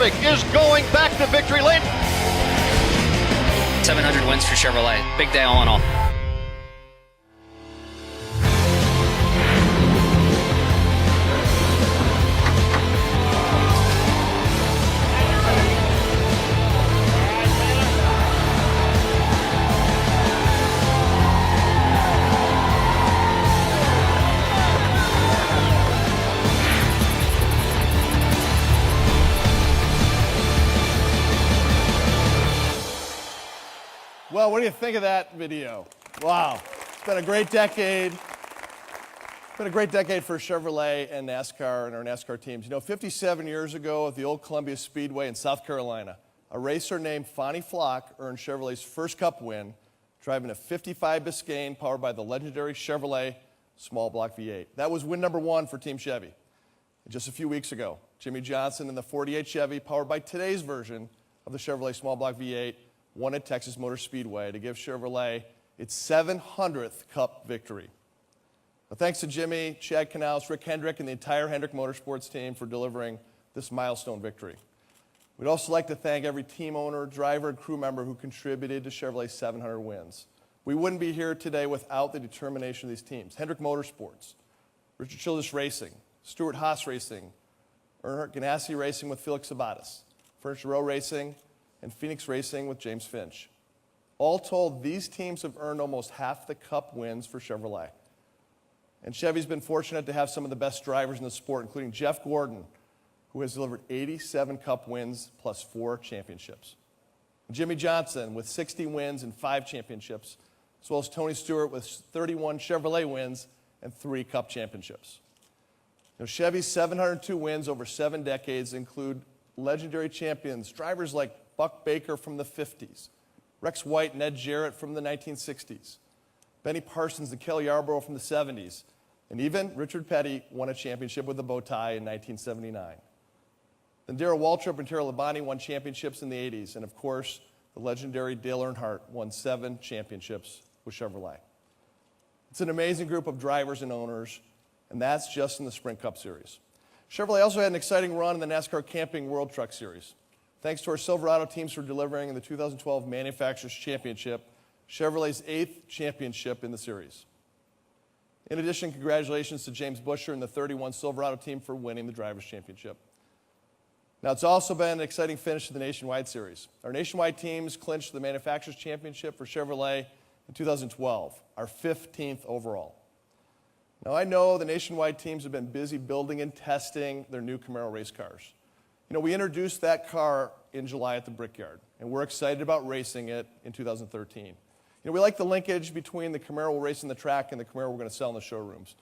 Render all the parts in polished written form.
Harvick is going back to victory lane. 700 wins for Chevrolet. Big day all in all. Well, what do you think of that video? Wow, it's been a great decade. It's been a great decade for Chevrolet and NASCAR and our NASCAR teams. You know, 57 years ago at the old Columbia Speedway in South Carolina, a racer named Fonnie Flock earned Chevrolet's first Cup win, driving a 55 Biscayne powered by the legendary Chevrolet small block V8. That was win number one for Team Chevy. And just a few weeks ago, Jimmie Johnson in the 48 Chevy, powered by today's version of the Chevrolet small block V8, won at Texas Motor Speedway to give Chevrolet its 700th Cup victory. Well, thanks to Jimmy, Chad Knaus, Rick Hendrick, and the entire Hendrick Motorsports team for delivering this milestone victory. We'd also like to thank every team owner, driver, and crew member who contributed to Chevrolet's 700 wins. We wouldn't be here today without the determination of these teams. Hendrick Motorsports, Richard Childress Racing, Stewart Haas Racing, Earnhardt Ganassi Racing with Felix Sabates, Furniture Row Racing, and Phoenix Racing with James Finch. All told, these teams have earned almost half the Cup wins for Chevrolet. And Chevy's been fortunate to have some of the best drivers in the sport, including Jeff Gordon, who has delivered 87 Cup wins plus 4 championships. Jimmie Johnson with 60 wins and 5 championships, as well as Tony Stewart with 31 Chevrolet wins and 3 Cup championships. Now, Chevy's 702 wins over 7 decades include legendary champions, drivers like Buck Baker from the 50s, Rex White and Ed Jarrett from the 1960s, Benny Parsons and Kelly Yarborough from the 70s, and even Richard Petty won a championship with a bow tie in 1979. Then Darrell Waltrip and Terry Labonte won championships in the 80s, and of course, the legendary Dale Earnhardt won 7 championships with Chevrolet. It's an amazing group of drivers and owners, and that's just in the Sprint Cup Series. Chevrolet also had an exciting run in the NASCAR Camping World Truck Series. Thanks to our Silverado teams for delivering in the 2012 Manufacturers Championship, Chevrolet's 8th championship in the series. In addition, congratulations to James Buescher and the 31 Silverado team for winning the Drivers' Championship. Now, it's also been an exciting finish to the Nationwide Series. Our Nationwide teams clinched the Manufacturers Championship for Chevrolet in 2012, our 15th overall. Now, I know the Nationwide teams have been busy building and testing their new Camaro race cars. You know, we introduced that car in July at the Brickyard, and we're excited about racing it in 2013. You know, we like the linkage between the Camaro we're racing the track and the Camaro we're going to sell in the showrooms.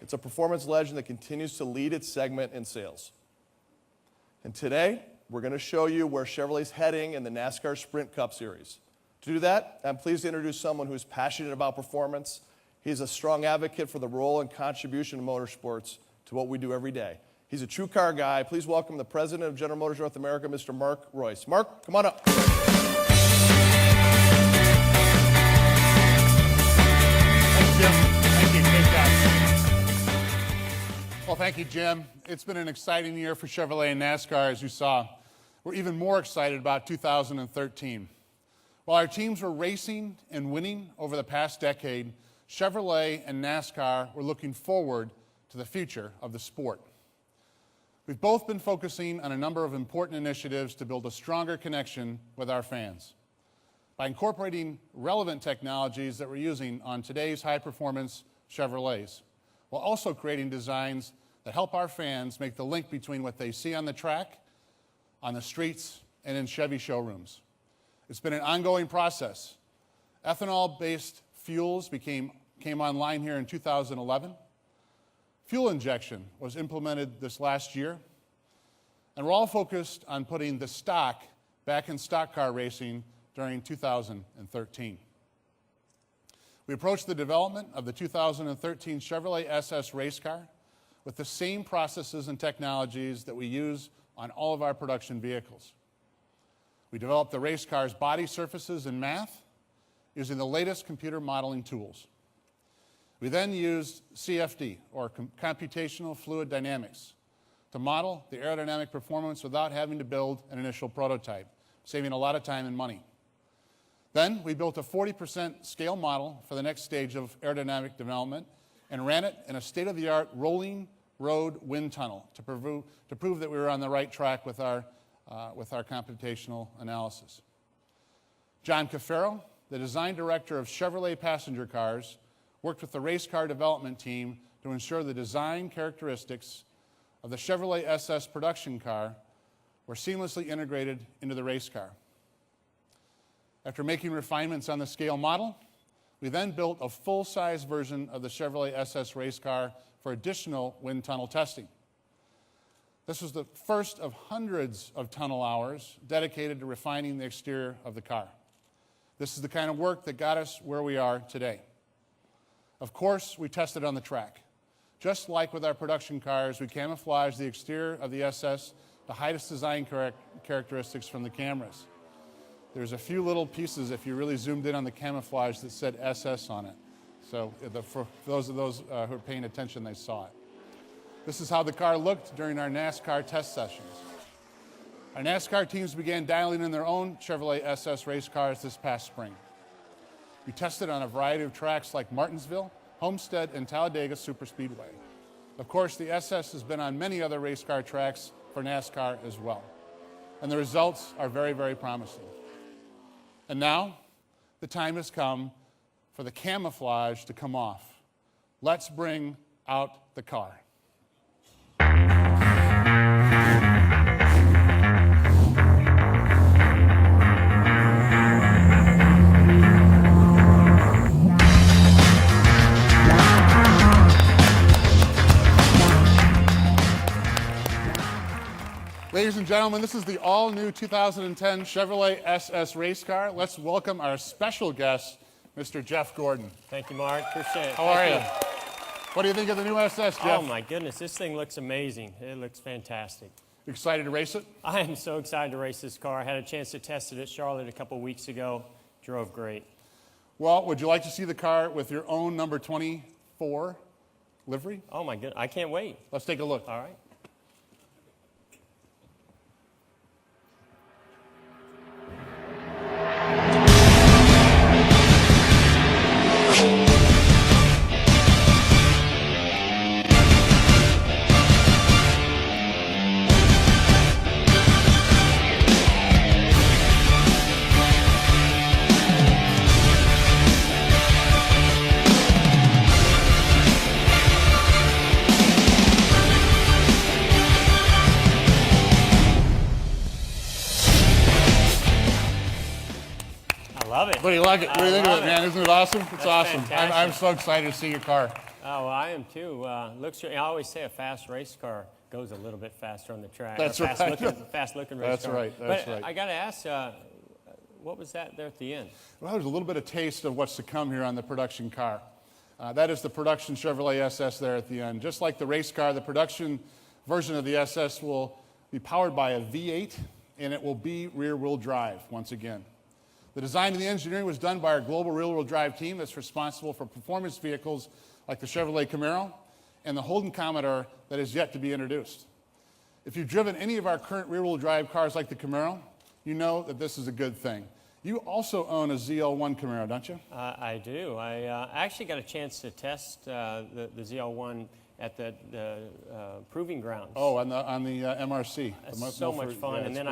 It's a performance legend that continues to lead its segment in sales. And today, we're going to show you where Chevrolet's heading in the NASCAR Sprint Cup Series. To do that, I'm pleased to introduce someone who's passionate about performance. He's a strong advocate for the role and contribution of motorsports to what we do every day. He's a true car guy. Please welcome the president of General Motors North America, Mr. Mark Royce. Mark, come on up. Thank you, Jim. Thank you. Great job. Well, thank you, Jim. It's been an exciting year for Chevrolet and NASCAR, as you saw. We're even more excited about 2013. While our teams were racing and winning over the past decade, Chevrolet and NASCAR were looking forward to the future of the sport. We've both been focusing on a number of important initiatives to build a stronger connection with our fans. By incorporating relevant technologies that we're using on today's high-performance Chevrolets, while also creating designs that help our fans make the link between what they see on the track, on the streets, and in Chevy showrooms. It's been an ongoing process. Ethanol-based fuels came online here in 2011. Fuel injection was implemented this last year, and we're all focused on putting the stock back in stock car racing during 2013. We approached the development of the 2013 Chevrolet SS race car with the same processes and technologies that we use on all of our production vehicles. We developed the race car's body surfaces and math using the latest computer modeling tools. We then used CFD, or computational fluid dynamics, to model the aerodynamic performance without having to build an initial prototype, saving a lot of time and money. Then we built a 40% scale model for the next stage of aerodynamic development and ran it in a state-of-the-art rolling road wind tunnel to prove that we were on the right track with our computational analysis. John Cafaro, the design director of Chevrolet passenger cars, worked with the race car development team to ensure the design characteristics of the Chevrolet SS production car were seamlessly integrated into the race car. After making refinements on the scale model, we then built a full-size version of the Chevrolet SS race car for additional wind tunnel testing. This was the first of hundreds of tunnel hours dedicated to refining the exterior of the car. This is the kind of work that got us where we are today. Of course, we tested on the track. Just like with our production cars, we camouflaged the exterior of the SS to hide its design characteristics from the cameras. There's a few little pieces, if you really zoomed in on the camouflage, that said SS on it. So for those who are paying attention, they saw it. This is how the car looked during our NASCAR test sessions. Our NASCAR teams began dialing in their own Chevrolet SS race cars this past spring. We tested on a variety of tracks like Martinsville, Homestead, and Talladega Superspeedway. Of course, the SS has been on many other race car tracks for NASCAR as well. And the results are very, very promising. And now, the time has come for the camouflage to come off. Let's bring out the car. Ladies and gentlemen, this is the all-new 2010 Chevrolet SS race car. Let's welcome our special guest, Mr. Jeff Gordon. Thank you, Mark. Appreciate it. How are you? What do you think of the new SS, Jeff? Oh, my goodness. This thing looks amazing. It looks fantastic. Excited to race it? I am so excited to race this car. I had a chance to test it at Charlotte a couple weeks ago. Drove great. Well, would you like to see the car with your own number 24 livery? Oh, my goodness. I can't wait. Let's take a look. All right. Love it. What do you like it? What do you think of it, love man? Isn't it awesome? It's That's awesome. fantastic. I'm so excited to see your car. Oh, well, I am too. I always say a fast race car goes a little bit faster on the track. That's Or right. Fast-looking race That's car. right. That's but right. I got to ask, what was that there at the end? Well, there's a little bit of taste of what's to come here on the production car. That is the production Chevrolet SS there at the end. Just like the race car, the production version of the SS will be powered by a V8, and it will be rear-wheel drive once again. The design and the engineering was done by our global rear-wheel drive team that's responsible for performance vehicles like the Chevrolet Camaro and the Holden Commodore that is yet to be introduced. If you've driven any of our current rear-wheel drive cars like the Camaro, you know that this is a good thing. You also own a ZL1 Camaro, don't you? I do. I actually got a chance to test the ZL1 at the proving grounds. Oh, on the MRC. It's so much fun. And then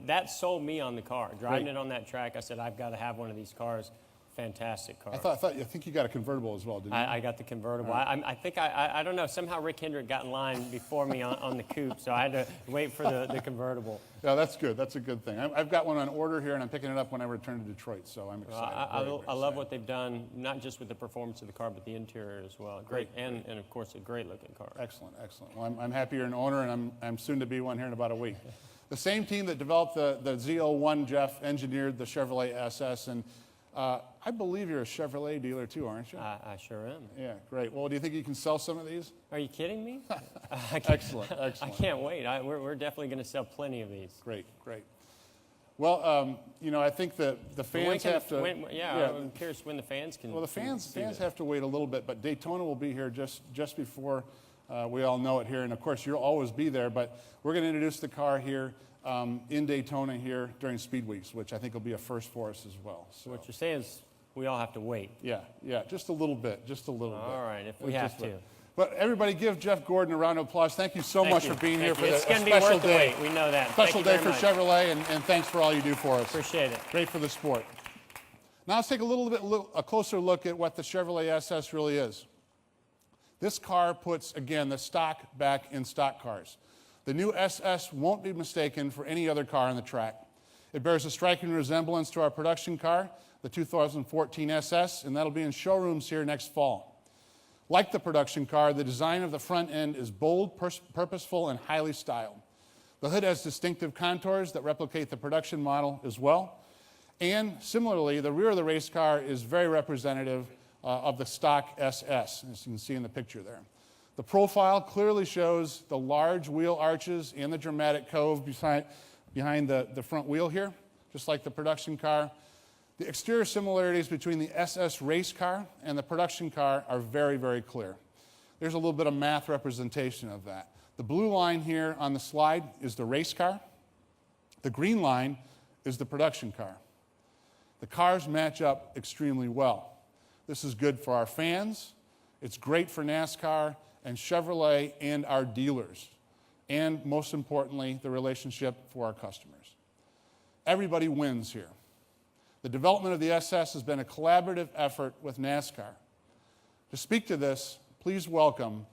that sold me on the car. Driving it on that track, I said, I've got to have one of these cars. Fantastic car. I think you got a convertible as well, didn't you? I got the convertible. I don't know, somehow Rick Hendrick got in line before me on the coupe, so I had to wait for the convertible. Yeah, that's good. That's a good thing. I've got one on order here, and I'm picking it up when I return to Detroit, so I'm excited. I love what they've done, not just with the performance of the car, but the interior as well. Great, and of course, a great-looking car. Excellent, excellent. Well, I'm happy you're an owner, and I'm soon to be one here in about a week. The same team that developed the ZL1, Jeff, engineered the Chevrolet SS, and I believe you're a Chevrolet dealer too, aren't you? I sure am. Yeah, great. Well, do you think you can sell some of these? Are you kidding me? Excellent, I excellent. can't wait. We're definitely going to sell plenty of these. Great, great. Well, I think that the fans have to. I'm curious when the fans can. Well, the fans have to wait a little bit, but Daytona will be here just before We all know it here, and of course you'll always be there, but we're going to introduce the car here in Daytona here during Speed Weeks, which I think will be a first for us as well. So what you're saying is we all have to wait. yeah, just a little bit, bit. All right, if we have to. But everybody give Jeff Gordon a round of applause. Thank you so much for being here for It's this going to be worth special the day. wait. We know that. Special day for much. Chevrolet, and thanks for all you do for us. Appreciate it. Great for the sport. Now let's take a closer look at what the Chevrolet SS really is. This car puts, again, the stock back in stock cars. The new SS won't be mistaken for any other car on the track. It bears a striking resemblance to our production car, the 2014 SS, and that'll be in showrooms here next fall. Like the production car, the design of the front end is bold, purposeful, and highly styled. The hood has distinctive contours that replicate the production model as well. And similarly, the rear of the race car is very representative of the stock SS, as you can see in the picture there. The profile clearly shows the large wheel arches and the dramatic cove behind the front wheel here, just like the production car. The exterior similarities between the SS race car and the production car are very, very clear. There's a little bit of math representation of that. The blue line here on the slide is the race car. The green line is the production car. The cars match up extremely well. This is good for our fans, it's great for NASCAR and Chevrolet and our dealers, and most importantly, the relationship for our customers. Everybody wins here. The development of the SS has been a collaborative effort with NASCAR. To speak to this, please welcome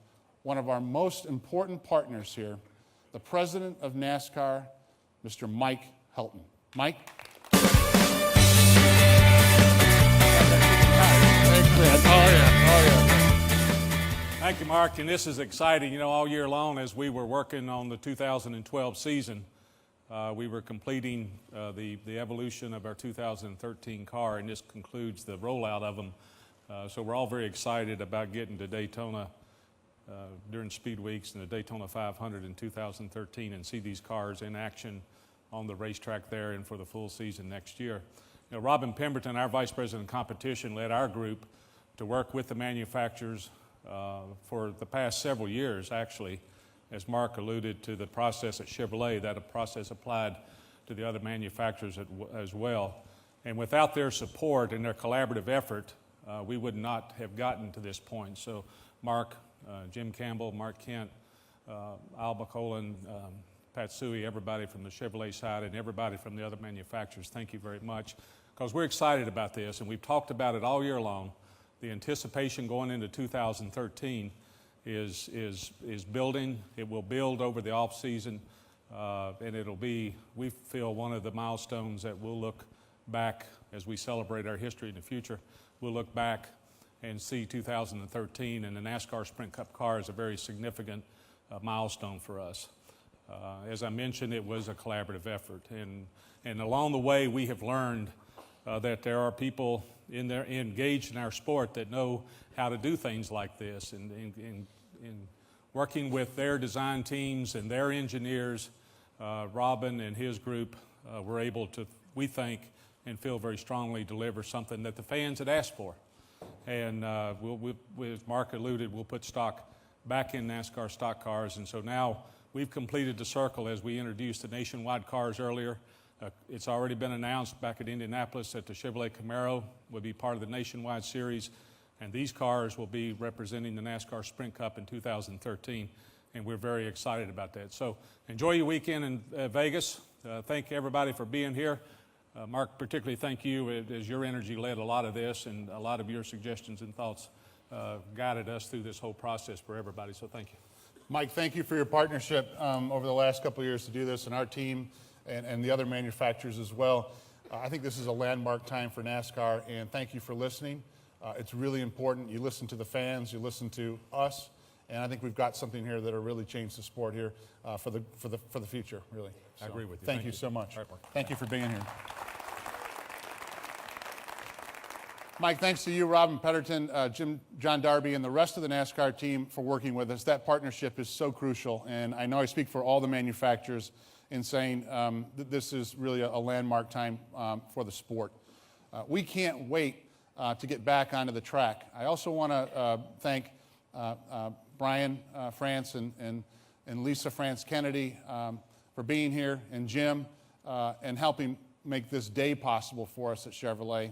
one of our most important partners here, the president of NASCAR, Mr. Mike Helton. Mike? Thank you, Mark, and this is exciting. You know, all year long as we were working on the 2012 season, we were completing the evolution of our 2013 car, and this concludes the rollout of them. So we're all very excited about getting to Daytona during Speed Weeks and the Daytona 500 in 2013 and see these cars in action on the racetrack there and for the full season next year. You know, Robin Pemberton, our Vice President of Competition, led our group to work with the manufacturers for the past several years, actually. As Mark alluded to the process at Chevrolet, that a process applied to the other manufacturers as well. And without their support and their collaborative effort, we would not have gotten to this point. So Mark, Jim Campbell, Mark Kent, Al McCollan, Pat Suey, everybody from the Chevrolet side and everybody from the other manufacturers, thank you very much, because we're excited about this, and we've talked about it all year long. The anticipation going into 2013 is building. It will build over the off season, and it'll be, we feel, one of the milestones that we'll look back as we celebrate our history in the future. We'll look back and see 2013 and the NASCAR Sprint Cup car is a very significant milestone for us. As I mentioned, it was a collaborative effort, and along the way we have learned that there are people engaged in our sport that know how to do things like this, and in working with their design teams and their engineers, Robin and his group were able to, we think, and feel very strongly, deliver something that the fans had asked for. And as Mark alluded, we'll put stock back in NASCAR stock cars, and so now we've completed the circle as we introduced the nationwide cars earlier. It's already been announced back at Indianapolis that the Chevrolet Camaro will be part of the nationwide series, and these cars will be representing the NASCAR Sprint Cup in 2013, and we're very excited about that. So enjoy your weekend in Vegas. Thank everybody for being here. Mark, particularly thank you, as your energy led a lot of this, and a lot of your suggestions and thoughts guided us through this whole process for everybody, so thank you. Mike, thank you for your partnership over the last couple of years to do this, and our team and the other manufacturers as well. I think this is a landmark time for NASCAR, and thank you for listening. It's really important. You listen to the fans, you listen to us, and I think we've got something here that'll really change the sport here for the future, really. So, I agree with you. Thank you so much. Right, Mark. Thank you for being here. Mike, thanks to you, Robin Pemberton, John Darby, and the rest of the NASCAR team for working with us. That partnership is so crucial, and I know I speak for all the manufacturers in saying that this is really a landmark time for the sport. We can't wait to get back onto the track. I also want to thank Brian France and Lisa France Kennedy for being here, and Jim, and helping make this day possible for us at Chevrolet.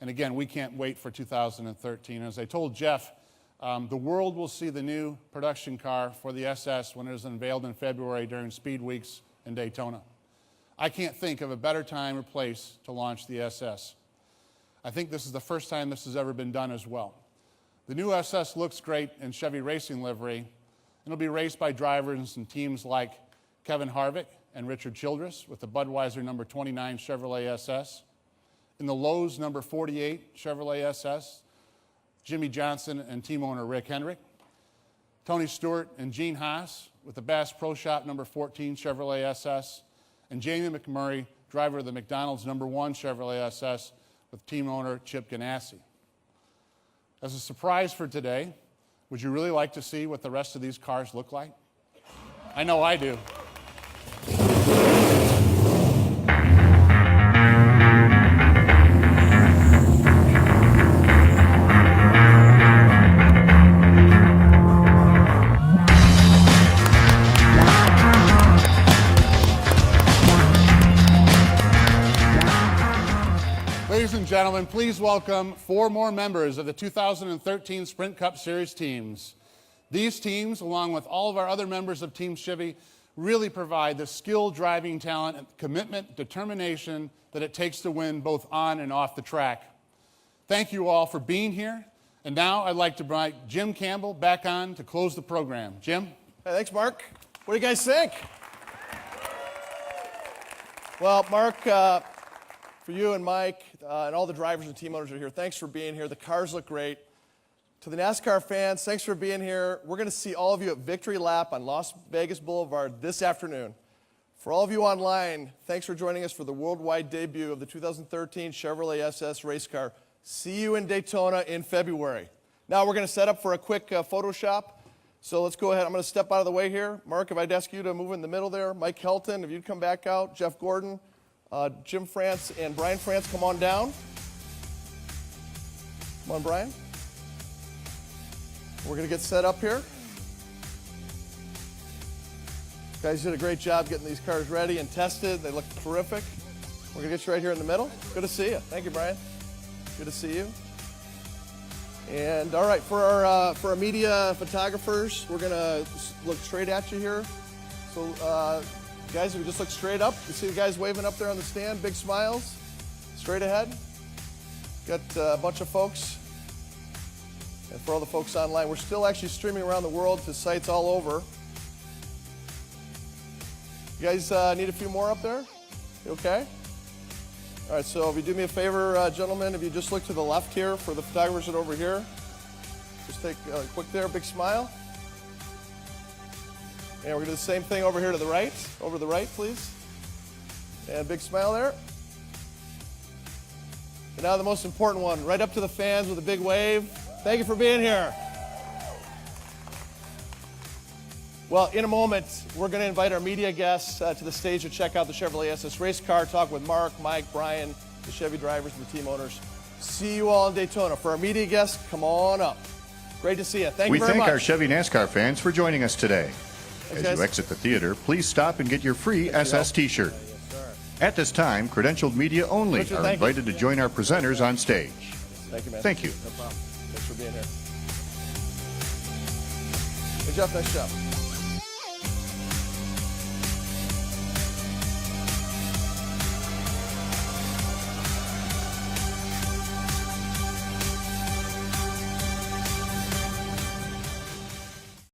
And again, we can't wait for 2013. As I told Jeff, the world will see the new production car for the SS when it is unveiled in February during Speed Weeks in Daytona. I can't think of a better time or place to launch the SS. I think this is the first time this has ever been done as well. The new SS looks great in Chevy racing livery, and it'll be raced by drivers and teams like Kevin Harvick and Richard Childress with the Budweiser number 29 Chevrolet SS, in the Lowe's number 48 Chevrolet SS, Jimmie Johnson and team owner Rick Hendrick, Tony Stewart and Gene Haas with the Bass Pro Shop number 14 Chevrolet SS, and Jamie McMurray, driver of the McDonald's number 1 Chevrolet SS with team owner Chip Ganassi. As a surprise for today, would you really like to see what the rest of these cars look like? I know I do. Ladies and gentlemen, please welcome 4 more members of the 2013 Sprint Cup Series teams. These teams, along with all of our other members of Team Chevy, really provide the skill, driving talent, commitment, determination that it takes to win both on and off the track. Thank you all for being here. And now I'd like to bring Jim Campbell back on to close the program. Jim? Hey, thanks, Mark. What do you guys think? Well, Mark, for you and Mike and all the drivers and team owners who are here, thanks for being here. The cars look great. To the NASCAR fans, thanks for being here. We're going to see all of you at Victory Lap on Las Vegas Boulevard this afternoon. For all of you online, thanks for joining us for the worldwide debut of the 2013 Chevrolet SS race car. See you in Daytona in February. Now we're going to set up for a quick Photoshop. So let's go ahead. I'm going to step out of the way here. Mark, if I'd ask you to move in the middle there. Mike Helton, if you'd come back out. Jeff Gordon, Jim France, and Brian France, come on down. Come on, Brian. We're going to get set up here. Guys did a great job getting these cars ready and tested. They look terrific. We're going to get you right here in the middle. Good to see you. Thank you, Brian. Good to see you. And all right, for our media photographers, we're going to look straight at you here. So, guys, if you just look straight up, you see the guys waving up there on the stand, big smiles. Straight ahead. Got a bunch of folks. And for all the folks online, we're still actually streaming around the world to sites all over. You guys need a few more up there? You okay? All right, so if you do me a favor, gentlemen, if you just look to the left here for the photographers that are over here. Just take a quick there, big smile. And we're going to do the same thing over here to the right. Over to the right, please. And big smile there. And now the most important one, right up to the fans with a big wave. Thank you for being here. Well, in a moment, we're going to invite our media guests to the stage to check out the Chevrolet SS race car, talk with Mark, Mike, Brian, the Chevy drivers, and the team owners. See you all in Daytona. For our media guests, come on up. Great to see you. Thank you very much. We thank our Chevy NASCAR fans for joining us today. Thanks, As guys. you exit the theater, please stop and get your free SS t-shirt. Yes, sir. At this time, credentialed media only Richard, are thank you. invited to join our presenters on stage. Thank you, man. Thank you. No problem. Thanks for being here. Hey, Jeff, nice job.